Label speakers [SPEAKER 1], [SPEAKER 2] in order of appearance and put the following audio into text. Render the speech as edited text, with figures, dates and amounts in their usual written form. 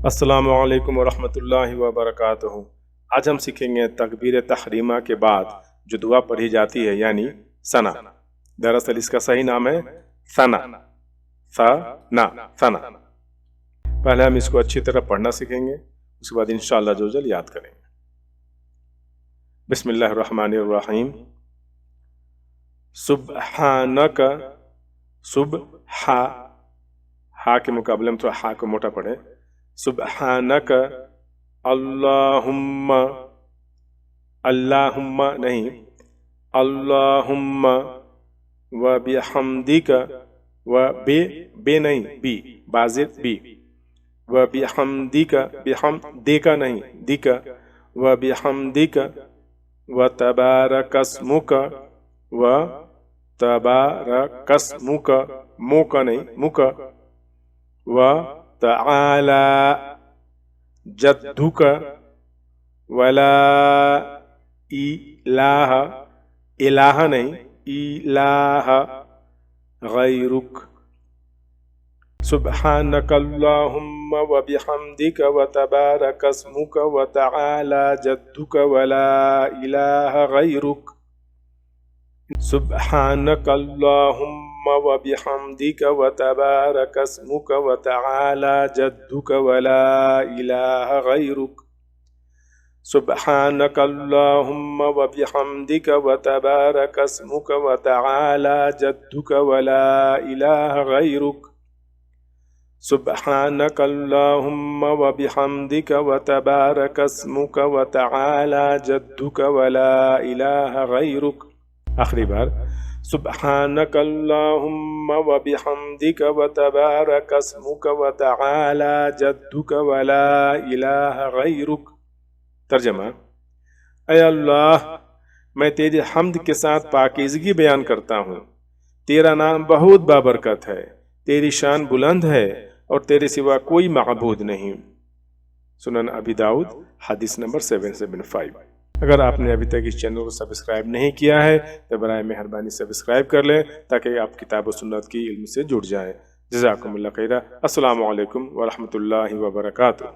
[SPEAKER 1] السلام علیکم ورحمۃ اللہ وبرکاتہ۔ آج ہم سیکھیں گے تکبیر تحریمہ کے بعد جو دعا پڑھی جاتی ہے یعنی ثنا۔ دراصل اس کا صحیح نام ہے ثنا، ثنا۔ پہلے ہم اس کو اچھی طرح پڑھنا سیکھیں گے، اس کے بعد انشاءاللہ جل یاد کریں گے۔ بسم اللہ الرحمن الرحیم۔ سبحانک، ہا کے مقابلے میں تھوڑا ہا کو موٹا پڑھیں۔ سبحانک اللہم، اللہم نہیں، اللہم و بحمدک، و بے نہیں، بی بازر بی، و بحمدک، بحمدک نہیں، دک، و بحمدک و تبارکسمک، و تبارکسمک، موکا نہیں، مکا، و تعالی جدّک ولا الہ، الہ نہیں، الہ غیرک۔ سبحانک اللہم و بحمدک و تبارکسمک و تعالی جدّک ولا الہ غیرک۔ سبحانک اللہم و بحمدک و تبارکسمک و تعالی جدّک ولا الہ غیرک۔ سبحانک اللہم و بحمدک و تبارکسمک و تعالی جدّک ولا الہ غیرک۔ سبحانک اللہم و بحمدک و تبارکسمک و تعالی جدّک ولا الہ غیرک۔ آخری بار، سبحانک اللہم و بحمدک و تبارکسمک و تعالی جدّک ولا الہ غیرک۔ ترجمہ: اے اللہ، میں تیری حمد کے ساتھ پاکیزگی بیان کرتا ہوں، تیرا نام بہت بابرکت ہے، تیری شان بلند ہے اور تیرے سوا کوئی معبود نہیں۔ سنن ابو داؤد حدیث نمبر 775۔ اگر آپ نے ابھی تک اس چینل کو سبسکرائب نہیں کیا ہے تو برائے مہربانی سبسکرائب کر لیں تاکہ آپ کتاب و سنت کی علم سے جڑ جائیں۔ جزاکم اللہ خیرہ۔ السلام علیکم ورحمۃ اللہ وبرکاتہ۔